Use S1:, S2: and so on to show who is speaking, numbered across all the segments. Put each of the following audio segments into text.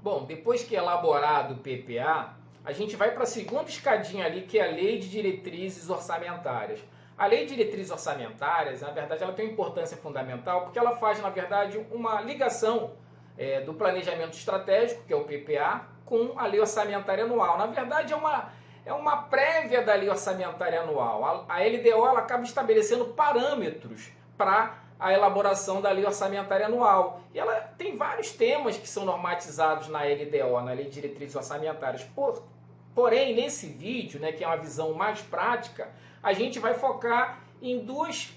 S1: Bom, depois que é elaborado o PPA, a gente vai para a segunda escadinha ali, que é a Lei de Diretrizes Orçamentárias. A Lei de Diretrizes Orçamentárias, na verdade, ela tem uma importância fundamental, porque ela faz, na verdade, uma ligação do planejamento estratégico, que é o PPA, com a Lei Orçamentária Anual. Na verdade, é uma prévia da Lei Orçamentária Anual. A LDO ela acaba estabelecendo parâmetros para a elaboração da Lei Orçamentária Anual. E ela tem vários temas que são normatizados na LDO, na Lei de Diretrizes Orçamentárias. Porém, nesse vídeo, né, que é uma visão mais prática, a gente vai focar em dois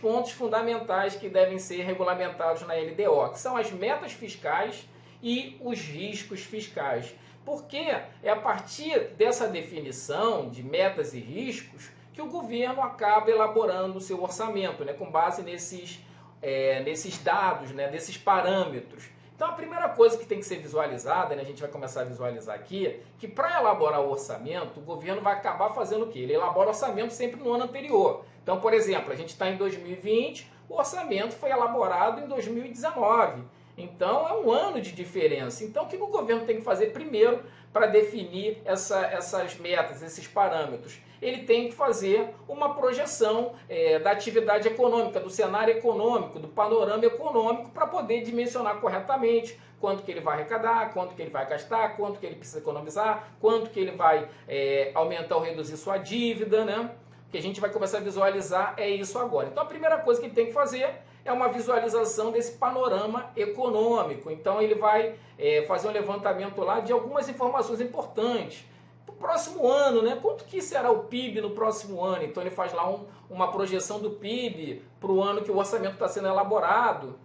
S1: pontos fundamentais que devem ser regulamentados na LDO, que são as metas fiscais e os riscos fiscais. Porque é a partir dessa definição de metas e riscos que o governo acaba elaborando o seu orçamento, né, com base nesses dados, né, desses parâmetros. Então a primeira coisa que tem que ser visualizada, né, a gente vai começar a visualizar aqui, que para elaborar o orçamento, o governo vai acabar fazendo o quê? Ele elabora o orçamento sempre no ano anterior. Então, por exemplo, a gente está em 2020, o orçamento foi elaborado em 2019. Então é um ano de diferença. Então o que o governo tem que fazer primeiro para definir essas metas, esses parâmetros? Ele tem que fazer uma projeção da atividade econômica, do cenário econômico, do panorama econômico, para poder dimensionar corretamente quanto que ele vai arrecadar, quanto que ele vai gastar, quanto que ele precisa economizar, quanto que ele vai aumentar ou reduzir sua dívida, né? O que a gente vai começar a visualizar é isso agora. Então a primeira coisa que ele tem que fazer é uma visualização desse panorama econômico. Então ele vai fazer um levantamento lá de algumas informações importantes. Para o próximo ano, né? Quanto que será o PIB no próximo ano? Então ele faz lá uma projeção do PIB para o ano que o orçamento está sendo elaborado.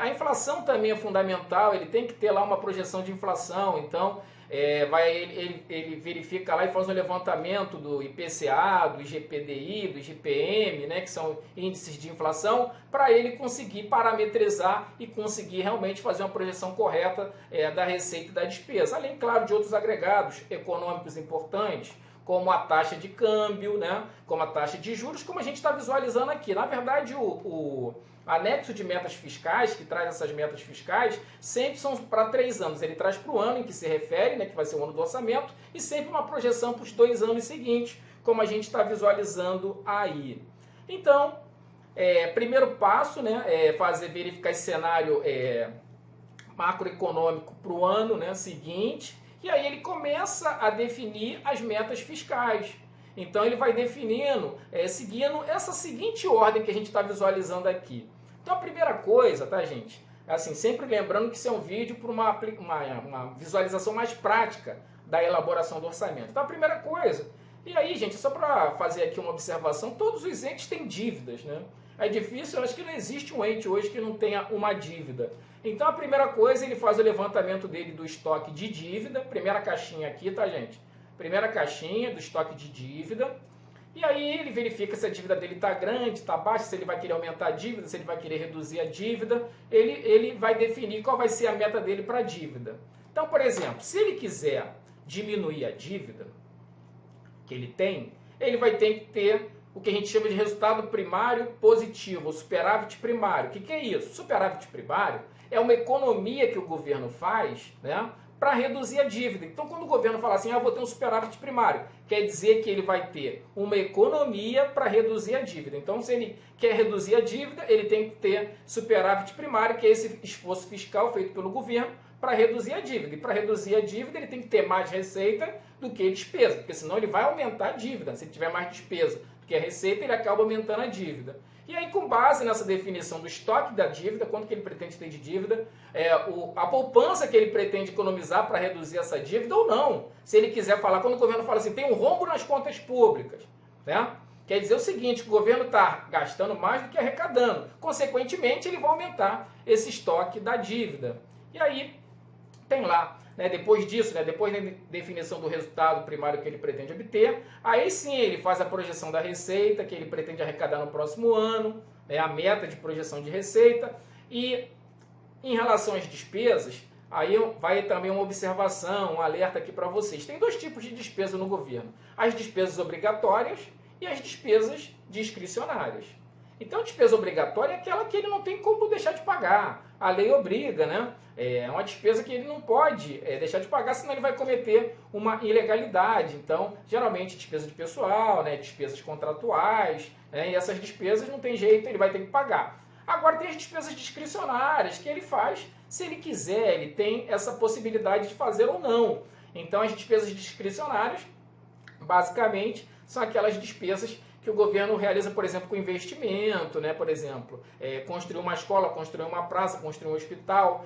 S1: A inflação também é fundamental, ele tem que ter lá uma projeção de inflação. Então ele verifica lá e faz um levantamento do IPCA, do IGPDI, do IGPM, né, que são índices de inflação, para ele conseguir parametrizar e conseguir realmente fazer uma projeção correta da receita e da despesa. Além, claro, de outros agregados econômicos importantes, como a taxa de câmbio, né, como a taxa de juros, como a gente está visualizando aqui. Na verdade, o anexo de metas fiscais, que traz essas metas fiscais, sempre são para 3 anos. Ele traz para o ano em que se refere, né, que vai ser o ano do orçamento, e sempre uma projeção para os 2 anos seguintes, como a gente está visualizando aí. Então, primeiro passo, né, é verificar esse cenário macroeconômico para o ano, né, seguinte, e aí ele começa a definir as metas fiscais. Então ele vai definindo, seguindo essa seguinte ordem que a gente está visualizando aqui. Então a primeira coisa, tá, gente? Assim, sempre lembrando que isso é um vídeo para uma visualização mais prática da elaboração do orçamento. Então a primeira coisa, e aí, gente, só para fazer aqui uma observação, todos os entes têm dívidas, né? É difícil, eu acho que não existe um ente hoje que não tenha uma dívida. Então a primeira coisa, ele faz o levantamento dele do estoque de dívida, primeira caixinha aqui, tá, gente? Primeira caixinha do estoque de dívida. E aí ele verifica se a dívida dele está grande, está baixa, se ele vai querer aumentar a dívida, se ele vai querer reduzir a dívida. Ele vai definir qual vai ser a meta dele para a dívida. Então, por exemplo, se ele quiser diminuir a dívida que ele tem, ele vai ter que ter o que a gente chama de resultado primário positivo, ou superávit primário. O que é isso? Superávit primário é uma economia que o governo faz, né, para reduzir a dívida. Então, quando o governo fala assim, vou ter um superávit primário, quer dizer que ele vai ter uma economia para reduzir a dívida. Então, se ele quer reduzir a dívida, ele tem que ter superávit primário, que é esse esforço fiscal feito pelo governo para reduzir a dívida. E para reduzir a dívida, ele tem que ter mais receita do que despesa, porque senão ele vai aumentar a dívida. Se ele tiver mais despesa do que a receita, ele acaba aumentando a dívida. E aí, com base nessa definição do estoque da dívida, quanto que ele pretende ter de dívida, a poupança que ele pretende economizar para reduzir essa dívida ou não. Se ele quiser falar, quando o governo fala assim, tem um rombo nas contas públicas, né? Quer dizer o seguinte, que o governo está gastando mais do que arrecadando. Consequentemente, ele vai aumentar esse estoque da dívida. E aí, tem lá, né, depois disso, né, depois da definição do resultado primário que ele pretende obter, aí sim ele faz a projeção da receita que ele pretende arrecadar no próximo ano, né, a meta de projeção de receita, e em relação às despesas, aí vai também uma observação, um alerta aqui para vocês. Tem 2 tipos de despesa no governo, as despesas obrigatórias e as despesas discricionárias. Então, despesa obrigatória é aquela que ele não tem como deixar de pagar. A lei obriga, né? É uma despesa que ele não pode deixar de pagar, senão ele vai cometer uma ilegalidade. Então, geralmente, despesa de pessoal, né? Despesas contratuais, né? E essas despesas não tem jeito, ele vai ter que pagar. Agora, tem as despesas discricionárias, que ele faz se ele quiser, ele tem essa possibilidade de fazer ou não. Então, as despesas discricionárias, basicamente, são aquelas despesas que o governo realiza, por exemplo, com investimento, né? Por exemplo, construir uma escola, construir uma praça, construir um hospital,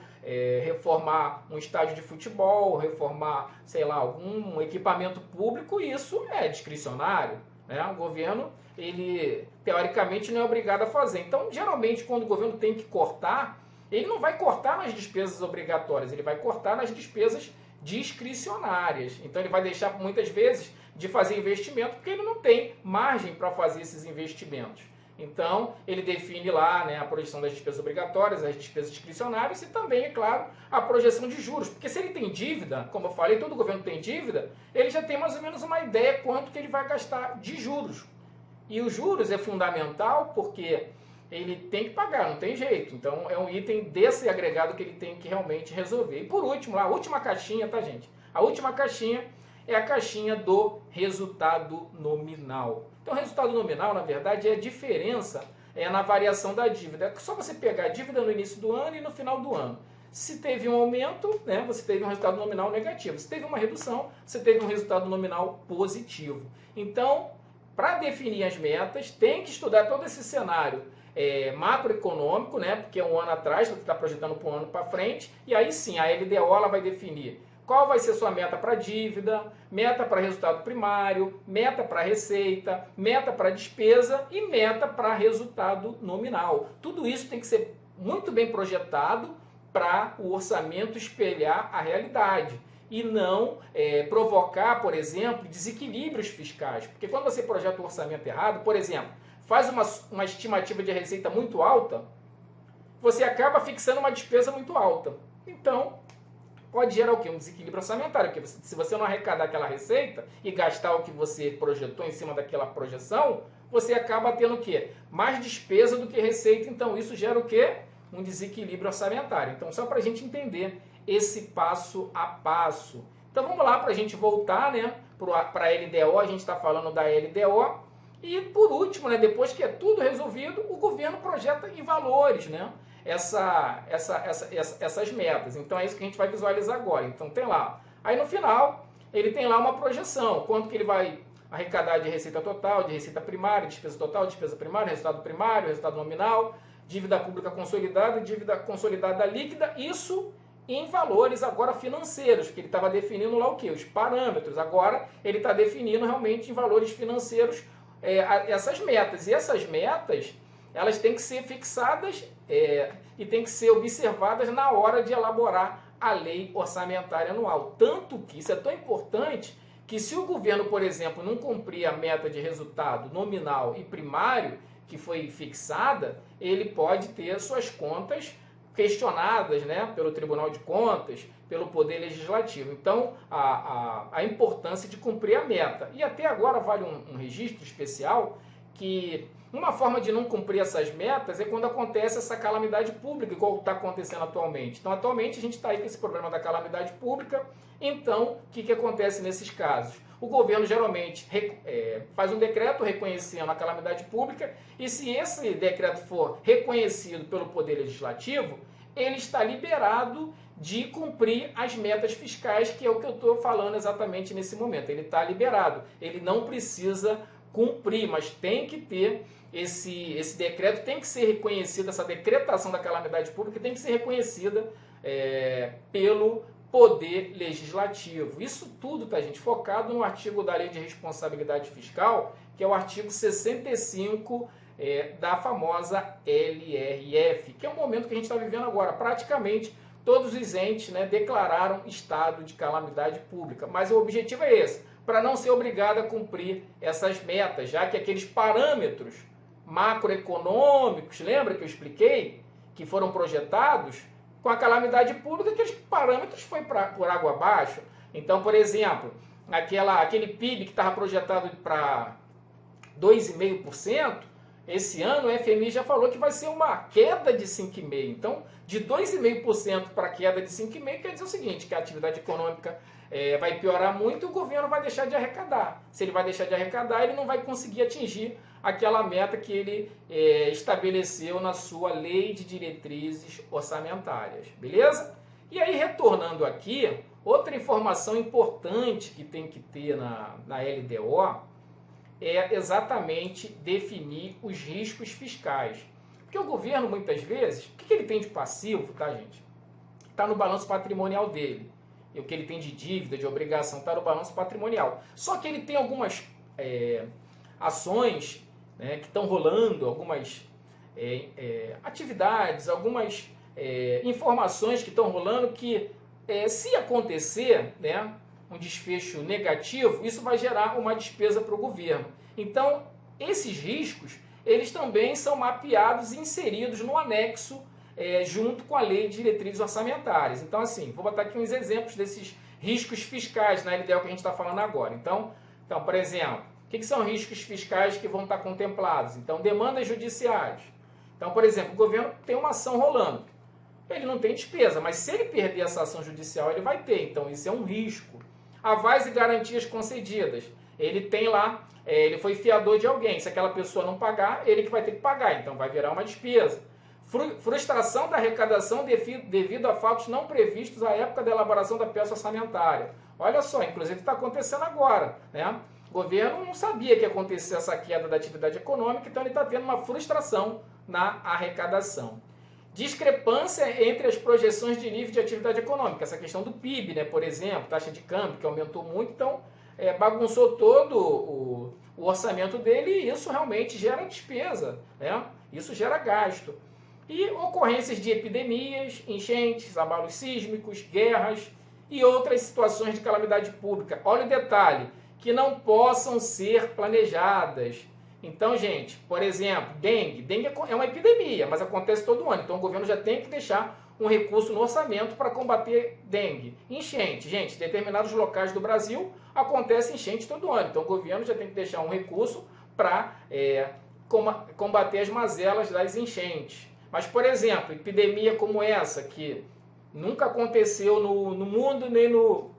S1: reformar um estádio de futebol, reformar, sei lá, algum equipamento público, isso é discricionário, né? O governo, ele, teoricamente, não é obrigado a fazer. Então, geralmente, quando o governo tem que cortar, ele não vai cortar nas despesas obrigatórias, ele vai cortar nas despesas discricionárias. Então, ele vai deixar, muitas vezes, de fazer investimento, porque ele não tem margem para fazer esses investimentos. Então, ele define lá, né, a projeção das despesas obrigatórias, as despesas discricionárias e também, é claro, a projeção de juros. Porque se ele tem dívida, como eu falei, todo governo tem dívida, ele já tem mais ou menos uma ideia quanto que ele vai gastar de juros. E os juros é fundamental porque ele tem que pagar, não tem jeito. Então, é um item desse agregado que ele tem que realmente resolver. E por último, lá, a última caixinha, tá, gente? A última caixinha é a caixinha do resultado nominal. Então, o resultado nominal, na verdade, é a diferença na variação da dívida. É só você pegar a dívida no início do ano e no final do ano. Se teve um aumento, né, você teve um resultado nominal negativo. Se teve uma redução, você teve um resultado nominal positivo. Então, para definir as metas, tem que estudar todo esse cenário macroeconômico, né, porque é um ano atrás, você está projetando para um ano para frente, e aí sim, a LDO ela vai definir qual vai ser sua meta para dívida, meta para resultado primário, meta para receita, meta para despesa e meta para resultado nominal. Tudo isso tem que ser muito bem projetado para o orçamento espelhar a realidade e não provocar, por exemplo, desequilíbrios fiscais. Porque quando você projeta o orçamento errado, por exemplo, faz uma estimativa de receita muito alta, você acaba fixando uma despesa muito alta. Então, pode gerar o quê? Um desequilíbrio orçamentário, porque se você não arrecadar aquela receita e gastar o que você projetou em cima daquela projeção, você acaba tendo o quê? Mais despesa do que receita, então isso gera o quê? Um desequilíbrio orçamentário. Então, só para a gente entender esse passo a passo. Então, vamos lá para a gente voltar, né, para a LDO, a gente está falando da LDO. E, por último, né, depois que é tudo resolvido, o governo projeta em valores, né? Essas metas. Então é isso que a gente vai visualizar agora. Então tem lá. Aí no final, ele tem lá uma projeção. Quanto que ele vai arrecadar de receita total, de receita primária, despesa total, despesa primária, resultado nominal, dívida pública consolidada, dívida consolidada líquida. Isso em valores agora financeiros, porque ele estava definindo lá o quê? Os parâmetros. Agora ele está definindo realmente em valores financeiros essas metas. E essas metas, elas têm que ser fixadas e têm que ser observadas na hora de elaborar a lei orçamentária anual. Tanto que isso é tão importante que se o governo, por exemplo, não cumprir a meta de resultado nominal e primário que foi fixada, ele pode ter suas contas questionadas, né, pelo Tribunal de Contas, pelo Poder Legislativo. Então, a importância de cumprir a meta. E até agora vale um registro especial que uma forma de não cumprir essas metas é quando acontece essa calamidade pública, igual está acontecendo atualmente. Então, atualmente, a gente está aí com esse problema da calamidade pública. Então, o que acontece nesses casos? O governo geralmente faz um decreto reconhecendo a calamidade pública e se esse decreto for reconhecido pelo Poder Legislativo, ele está liberado de cumprir as metas fiscais, que é o que eu estou falando exatamente nesse momento. Ele está liberado, ele não precisa cumprir, mas tem que ter esse decreto, tem que ser reconhecido, essa decretação da calamidade pública tem que ser reconhecida pelo Poder Legislativo. Isso tudo, tá, gente, focado no artigo da Lei de Responsabilidade Fiscal, que é o artigo 65 da famosa LRF, que é o momento que a gente está vivendo agora. Praticamente todos os entes, né, declararam estado de calamidade pública, mas o objetivo é esse, para não ser obrigado a cumprir essas metas, já que aqueles parâmetros macroeconômicos, lembra que eu expliquei, que foram projetados, com a calamidade pública, aqueles parâmetros foi por água abaixo. Então, por exemplo, aquele PIB que estava projetado para 2,5%, esse ano o FMI já falou que vai ser uma queda de 5,5%. Então, de 2,5% para queda de 5,5% quer dizer o seguinte, que a atividade econômica vai piorar muito e o governo vai deixar de arrecadar. Se ele vai deixar de arrecadar, ele não vai conseguir atingir aquela meta que ele estabeleceu na sua lei de diretrizes orçamentárias. Beleza? E aí, retornando aqui, outra informação importante que tem que ter na LDO é exatamente definir os riscos fiscais. Porque o governo, muitas vezes, o que ele tem de passivo, tá, gente? Está no balanço patrimonial dele. E o que ele tem de dívida, de obrigação, está no balanço patrimonial. Só que ele tem algumas ações, né, que estão rolando, algumas atividades, algumas informações que estão rolando que, se acontecer, né, um desfecho negativo, isso vai gerar uma despesa para o governo. Então, esses riscos, eles também são mapeados e inseridos no anexo junto com a lei de diretrizes orçamentárias. Então, assim, vou botar aqui uns exemplos desses riscos fiscais na LDO que a gente está falando agora. Então, por exemplo, o que são riscos fiscais que vão estar contemplados? Então, demandas judiciais. Então, por exemplo, o governo tem uma ação rolando. Ele não tem despesa, mas se ele perder essa ação judicial, ele vai ter. Então, isso é um risco. Avais e garantias concedidas. Ele tem lá, ele foi fiador de alguém. Se aquela pessoa não pagar, ele que vai ter que pagar. Então, vai virar uma despesa. Frustração da arrecadação devido a fatos não previstos à época da elaboração da peça orçamentária. Olha só, inclusive está acontecendo agora, né? O governo não sabia que ia acontecer essa queda da atividade econômica, então ele está tendo uma frustração na arrecadação. Discrepância entre as projeções de nível de atividade econômica, essa questão do PIB, né? Por exemplo, taxa de câmbio que aumentou muito, então bagunçou todo o orçamento dele e isso realmente gera despesa, né? Isso gera gasto. E ocorrências de epidemias, enchentes, abalos sísmicos, guerras e outras situações de calamidade pública. Olha o detalhe, que não possam ser planejadas. Então, gente, por exemplo, dengue. Dengue é uma epidemia, mas acontece todo ano. Então, o governo já tem que deixar um recurso no orçamento para combater dengue. Enchente, gente, em determinados locais do Brasil acontece enchente todo ano. Então, o governo já tem que deixar um recurso para combater as mazelas das enchentes. Mas, por exemplo, epidemia como essa, que nunca aconteceu no mundo nem no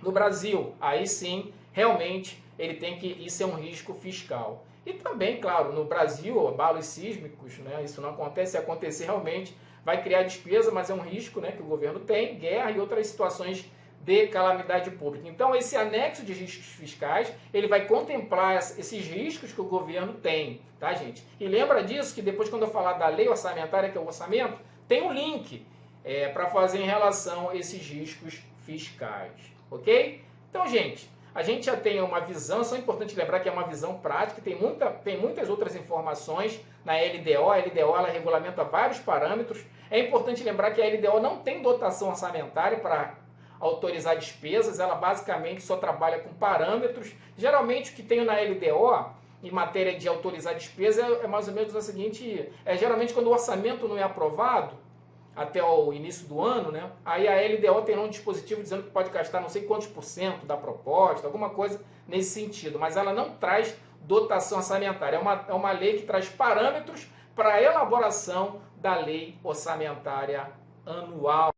S1: Brasil, aí sim, realmente, isso é um risco fiscal. E também, claro, no Brasil, abalos sísmicos, né, isso não acontece. Se acontecer, realmente vai criar despesa, mas é um risco, né, que o governo tem, guerra e outras situações de calamidade pública. Então, esse anexo de riscos fiscais, ele vai contemplar esses riscos que o governo tem, tá, gente? E lembra disso que depois, quando eu falar da lei orçamentária, que é o orçamento, tem um link para fazer em relação a esses riscos fiscais, ok? Então, gente, a gente já tem uma visão, só é importante lembrar que é uma visão prática, tem muitas outras informações na LDO. A LDO ela regulamenta vários parâmetros. É importante lembrar que a LDO não tem dotação orçamentária para autorizar despesas, ela basicamente só trabalha com parâmetros. Geralmente o que tem na LDO, em matéria de autorizar despesa, é mais ou menos o seguinte, geralmente quando o orçamento não é aprovado, até o início do ano, né? Aí a LDO tem um dispositivo dizendo que pode gastar não sei quantos % da proposta, alguma coisa nesse sentido, mas ela não traz dotação orçamentária, é uma lei que traz parâmetros para a elaboração da lei orçamentária anual.